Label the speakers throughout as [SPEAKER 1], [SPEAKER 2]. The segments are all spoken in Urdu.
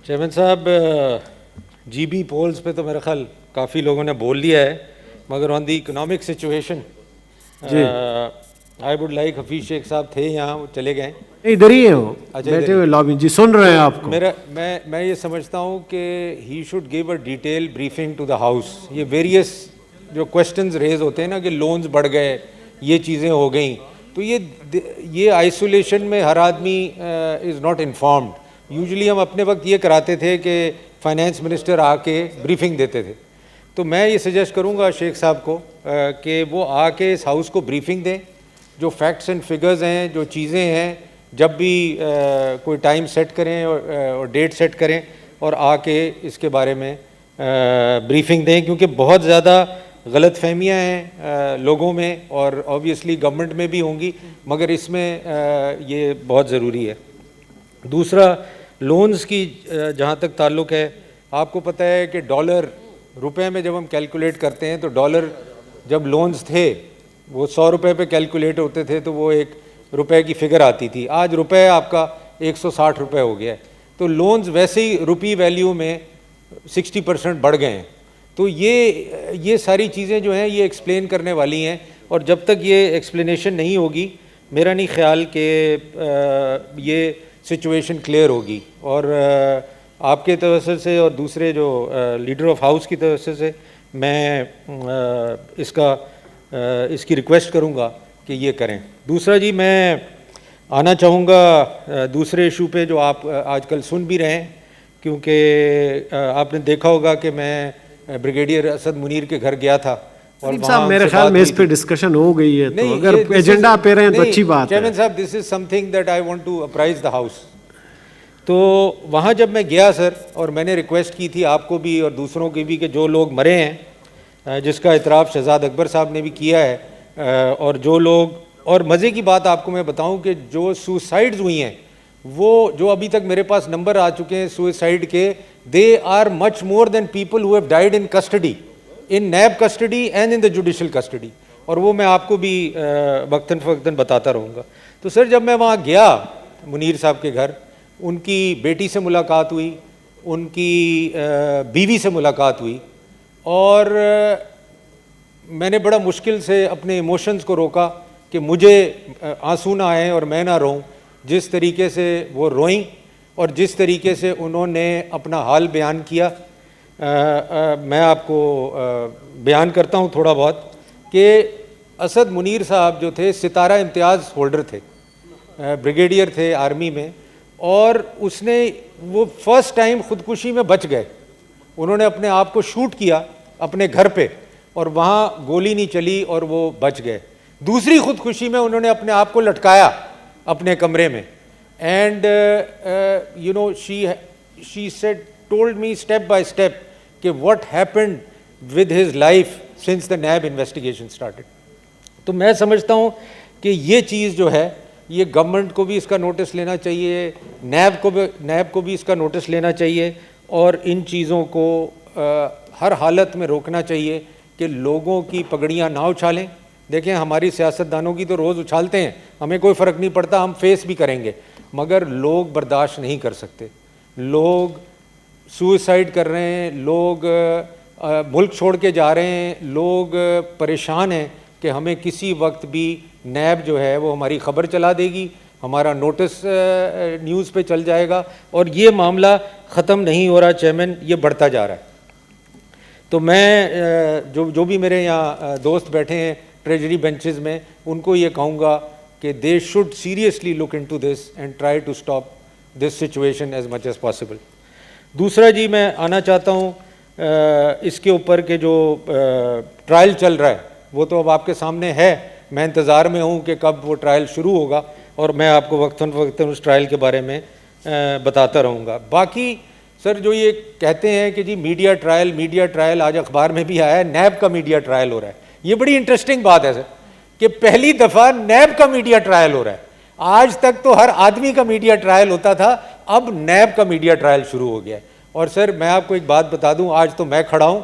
[SPEAKER 1] چیئرمین صاحب جی بی پولز پہ تو میرا خیال کافی لوگوں نے بول لیا ہے، مگر on the economic situation I would like Hafeez Sheikh صاحب تھے یہاں، وہ چلے گئے،
[SPEAKER 2] ادھر ہی ہیں وہ بیٹھے ہوئے لابی جی سن رہے ہیں آپ کو.
[SPEAKER 1] میں یہ سمجھتا ہوں کہ he should give a detail briefing to the house. یہ ویریس جو کوشچنز ریز ہوتے ہیں نا کہ لونز بڑھ گئے، یہ چیزیں ہو گئیں، تو یہ آئسولیشن میں ہر آدمی از ناٹ انفارمڈ. یوزلی ہم اپنے وقت یہ کراتے تھے کہ فائنینس منسٹر آ کے بریفنگ دیتے تھے. تو میں یہ سجیسٹ کروں گا شیخ صاحب کو کہ وہ آ کے اس ہاؤس کو بریفنگ دیں، جو فیکٹس اینڈ فگرز ہیں، جو چیزیں ہیں، جب بھی کوئی ٹائم سیٹ کریں اور ڈیٹ سیٹ کریں اور آ کے اس کے بارے میں بریفنگ دیں، کیونکہ بہت زیادہ غلط فہمیاں ہیں لوگوں میں اور آبویسلی گورنمنٹ میں بھی ہوں گی، مگر اس میں یہ بہت ضروری ہے. دوسرا لونز کی جہاں تک تعلق ہے، آپ کو پتہ ہے کہ ڈالر روپے میں جب ہم کیلکولیٹ کرتے ہیں تو ڈالر جب لونز تھے وہ 100 روپے پہ کیلکولیٹ ہوتے تھے تو وہ 1 روپے کی فگر آتی تھی. آج روپے آپ کا 160 روپے ہو گیا ہے، تو لونز ویسے ہی روپی ویلیو میں 60% بڑھ گئے ہیں. تو یہ ساری چیزیں جو ہیں یہ ایکسپلین کرنے والی ہیں، اور جب تک یہ ایکسپلینیشن نہیں ہوگی میرا نہیں خیال کہ یہ سچویشن کلیئر ہوگی. اور آپ کے توسط سے اور دوسرے جو لیڈر آف ہاؤس کی توسط سے میں اس کی ریکویسٹ کروں گا کہ یہ کریں. دوسرا جی میں آنا چاہوں گا دوسرے ایشو پہ جو آپ آج کل سن بھی رہے ہیں، کیونکہ آپ نے دیکھا ہوگا کہ میں بریگیڈیئر اسد منیر کے گھر گیا تھا اور
[SPEAKER 2] صاحب میرے خیال میں اس پہ ڈسکشن ہو گئی ہے، تو اگر ایجنڈا پہ رہے ہیں تو اچھی بات ہے.
[SPEAKER 1] چیئرمین صاحب this is something that I want to apprise the house. تو وہاں جب میں گیا سر، اور میں نے ریکویسٹ کی تھی آپ کو بھی اور دوسروں کی بھی کہ جو لوگ مرے ہیں، جس کا اعتراف شہزاد اکبر صاحب نے بھی کیا ہے، اور جو لوگ، اور مزے کی بات آپ کو میں بتاؤں کہ جو سوسائڈز ہوئی ہیں وہ جو ابھی تک میرے پاس نمبر آ چکے ہیں سوسائڈ کے، they are much more than people who have died in custody, in NAB custody and in the judicial custody. اور وہ میں آپ کو بھی وقتاً فوقتاً بتاتا رہوں گا. تو سر جب میں وہاں گیا منیر صاحب کے گھر، ان کی بیٹی سے ملاقات ہوئی، ان کی بیوی سے ملاقات ہوئی، اور میں نے بڑا مشکل سے اپنے ایموشنز کو روکا کہ مجھے آنسو نہ آئیں اور میں نہ روں. جس طریقے سے وہ روئیں اور جس طریقے سے انہوں نے اپنا حال بیان کیا، میں آپ کو بیان کرتا ہوں تھوڑا بہت کہ اسد منیر صاحب جو تھے ستارہ امتیاز ہولڈر تھے، بریگیڈیئر تھے آرمی میں، اور اس نے وہ فرسٹ ٹائم خودکشی میں بچ گئے. انہوں نے اپنے آپ کو شوٹ کیا اپنے گھر پہ اور وہاں گولی نہیں چلی اور وہ بچ گئے. دوسری خودکشی میں انہوں نے اپنے آپ کو لٹکایا اپنے کمرے میں، and you know she said told me step by step کہ what happened with his life since the NAB investigation started. تو میں سمجھتا ہوں کہ یہ چیز جو ہے یہ گورنمنٹ کو بھی اس کا نوٹس لینا چاہیے، نیب کو بھی اس کا نوٹس لینا چاہیے، اور ان چیزوں کو ہر حالت میں روکنا چاہیے کہ لوگوں کی پگڑیاں نہ اچھالیں. دیکھیں ہماری سیاستدانوں کی تو روز اچھالتے ہیں، ہمیں کوئی فرق نہیں پڑتا، ہم فیس بھی کریں گے، مگر لوگ برداشت نہیں کر سکتے. لوگ سوئسائڈ کر رہے ہیں، لوگ ملک چھوڑ کے جا رہے ہیں، لوگ پریشان ہیں کہ ہمیں کسی وقت بھی نیب جو ہے وہ ہماری خبر چلا دے گی، ہمارا نوٹس نیوز پہ چل جائے گا، اور یہ معاملہ ختم نہیں ہو رہا چیئرمین، یہ بڑھتا جا رہا ہے. تو میں جو بھی میرے یہاں دوست بیٹھے ہیں ٹریجری بینچز میں، ان کو یہ کہوں گا کہ they should seriously look into this and try to stop this situation as much as possible. دوسرا جی میں آنا چاہتا ہوں اس کے اوپر کہ جو ٹرائل چل رہا ہے وہ تو اب آپ کے سامنے ہے، میں انتظار میں ہوں کہ کب وہ ٹرائل شروع ہوگا، اور میں آپ کو وقتاً فوقتاً اس ٹرائل کے بارے میں بتاتا رہوں گا. باقی سر جو یہ کہتے ہیں کہ جی میڈیا ٹرائل، آج اخبار میں بھی آیا ہے نیب کا میڈیا ٹرائل ہو رہا ہے. یہ بڑی انٹرسٹنگ بات ہے سر کہ پہلی دفعہ نیب کا میڈیا ٹرائل ہو رہا ہے. آج تک تو ہر آدمی کا میڈیا ٹرائل ہوتا تھا، اب نیب کا میڈیا ٹرائل شروع ہو گیا ہے. اور سر میں آپ کو ایک بات بتا دوں، آج تو میں کھڑا ہوں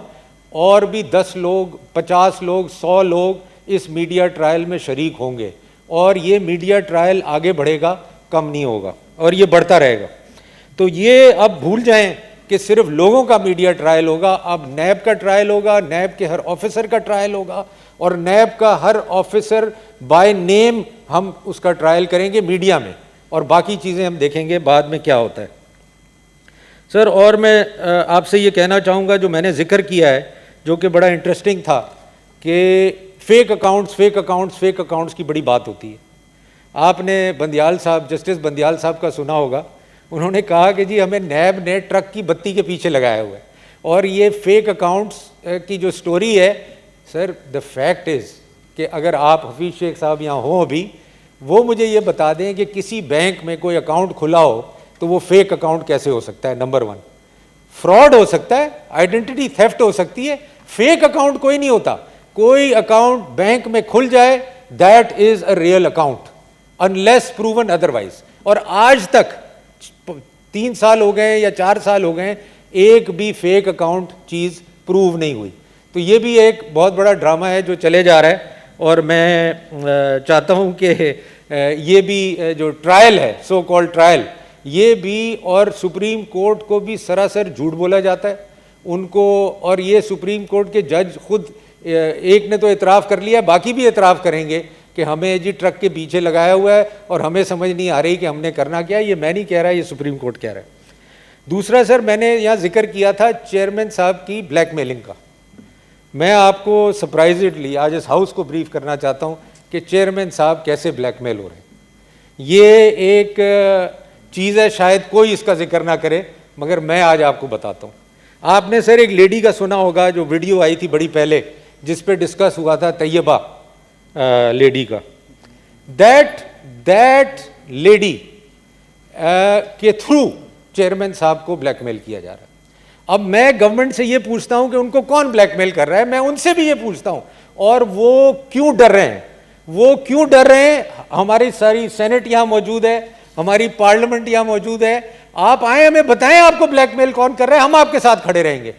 [SPEAKER 1] اور بھی 10 لوگ 50 لوگ 100 لوگ اس میڈیا ٹرائل میں شریک ہوں گے، اور یہ میڈیا ٹرائل آگے بڑھے گا، کم نہیں ہوگا، اور یہ بڑھتا رہے گا. تو یہ اب بھول جائیں کہ صرف لوگوں کا میڈیا ٹرائل ہوگا، اب نیب کا ٹرائل ہوگا، نیب کے ہر آفیسر کا ٹرائل ہوگا، اور نیب کا ہر آفیسر بائی نیم ہم اس کا ٹرائل کریں گے میڈیا میں، اور باقی چیزیں ہم دیکھیں گے بعد میں کیا ہوتا ہے. سر اور میں آپ سے یہ کہنا چاہوں گا جو میں نے ذکر کیا ہے جو کہ بڑا انٹرسٹنگ تھا کہ فیک اکاؤنٹس کی بڑی بات ہوتی ہے. آپ نے بندیال صاحب، جسٹس بندیال صاحب کا سنا ہوگا، انہوں نے کہا کہ جی ہمیں نیب نے ٹرک کی بتی کے پیچھے لگایا ہوا ہے، اور یہ فیک اکاؤنٹس کی جو سٹوری ہے سر، دا فیکٹ از کہ اگر آپ حفیظ شیخ صاحب یہاں ہوں ابھی، وہ مجھے یہ بتا دیں کہ کسی بینک میں کوئی اکاؤنٹ کھلا ہو تو وہ فیک اکاؤنٹ کیسے ہو سکتا ہے؟ نمبر 1 فراڈ ہو سکتا ہے، آئیڈینٹی تھیفٹ ہو سکتی ہے، فیک اکاؤنٹ کوئی نہیں ہوتا. کوئی اکاؤنٹ بینک میں کھل جائے that is a real account unless proven otherwise. اور آج تک 3 سال ہو گئے یا 4 سال ہو گئے، ایک بھی فیک اکاؤنٹ چیز پروو نہیں ہوئی. تو یہ بھی ایک بہت بڑا ڈرامہ ہے جو چلے جا رہا ہے، اور میں چاہتا ہوں کہ یہ بھی جو ٹرائل ہے، سو کال ٹرائل، یہ بھی، اور سپریم کورٹ کو بھی سراسر جھوٹ بولا جاتا ہے ان کو. اور یہ سپریم کورٹ کے جج خود، ایک نے تو اعتراف کر لیا، باقی بھی اعتراف کریں گے کہ ہمیں جی ٹرک کے پیچھے لگایا ہوا ہے اور ہمیں سمجھ نہیں آ رہی کہ ہم نے کرنا کیا. یہ میں نہیں کہہ رہا، یہ سپریم کورٹ کہہ رہا ہے. دوسرا سر، میں نے یہاں ذکر کیا تھا چیئرمین صاحب کی بلیک میلنگ کا. میں آپ کو سرپرائزڈلی آج اس ہاؤس کو بریف کرنا چاہتا ہوں کہ چیئرمین صاحب کیسے بلیک میل ہو رہے ہیں. یہ ایک چیز ہے، شاید کوئی اس کا ذکر نہ کرے، مگر میں آج آپ کو بتاتا ہوں. آپ نے سر ایک لیڈی کا سنا ہوگا جو ویڈیو آئی تھی بڑی پہلے، جس پہ ڈسکس ہوا تھا طیبہ لیڈی کا. دیٹ لیڈی کے تھرو چیئرمین صاحب کو بلیک میل کیا جا رہا ہے. اب میں گورنمنٹ سے یہ پوچھتا ہوں کہ ان کو کون بلیک میل کر رہا ہے، میں ان سے بھی یہ پوچھتا ہوں، اور وہ کیوں ڈر رہے ہیں؟ وہ کیوں ڈر رہے ہیں؟ ہماری ساری سینٹ یہاں موجود ہے، ہماری پارلیمنٹ یہاں موجود ہے، آپ آئیں ہمیں بتائیں آپ کو بلیک میل کون کر رہا ہے، ہم آپ کے ساتھ کھڑے رہیں گے.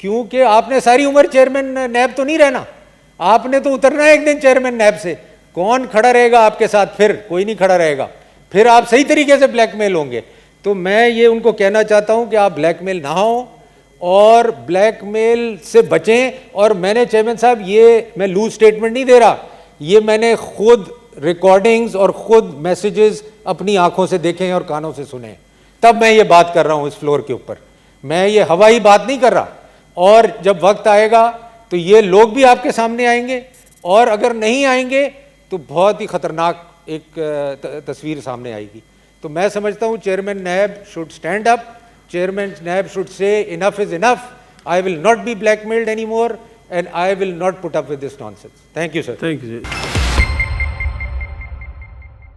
[SPEAKER 1] کیونکہ آپ نے ساری عمر چیئرمین نیب تو نہیں رہنا، آپ نے تو اترنا ہے ایک دن چیئرمین نیب سے. کون کھڑا رہے گا آپ کے ساتھ؟ پھر کوئی نہیں کھڑا رہے گا، پھر آپ صحیح طریقے سے بلیک میل ہوں گے. تو میں یہ ان کو کہنا چاہتا ہوں کہ آپ بلیک میل نہ ہوں اور بلیک میل سے بچیں. اور میں نے چیئرمین صاحب، یہ میں لوز سٹیٹمنٹ نہیں دے رہا، یہ میں نے خود ریکارڈنگز اور خود میسیجز اپنی آنکھوں سے دیکھے ہیں اور کانوں سے سنے ہیں، تب میں یہ بات کر رہا ہوں اس فلور کے اوپر. میں یہ ہوائی بات نہیں کر رہا. اور جب وقت آئے گا تو یہ لوگ بھی آپ کے سامنے آئیں گے، اور اگر نہیں آئیں گے تو بہت ہی خطرناک ایک تصویر سامنے آئے گی. تو میں سمجھتا ہوں chairman NAB should stand up. Chairman NAB should say enough is enough. I will not be blackmailed anymore and I will not put up with this nonsense. Thank you, sir.
[SPEAKER 2] Thank you.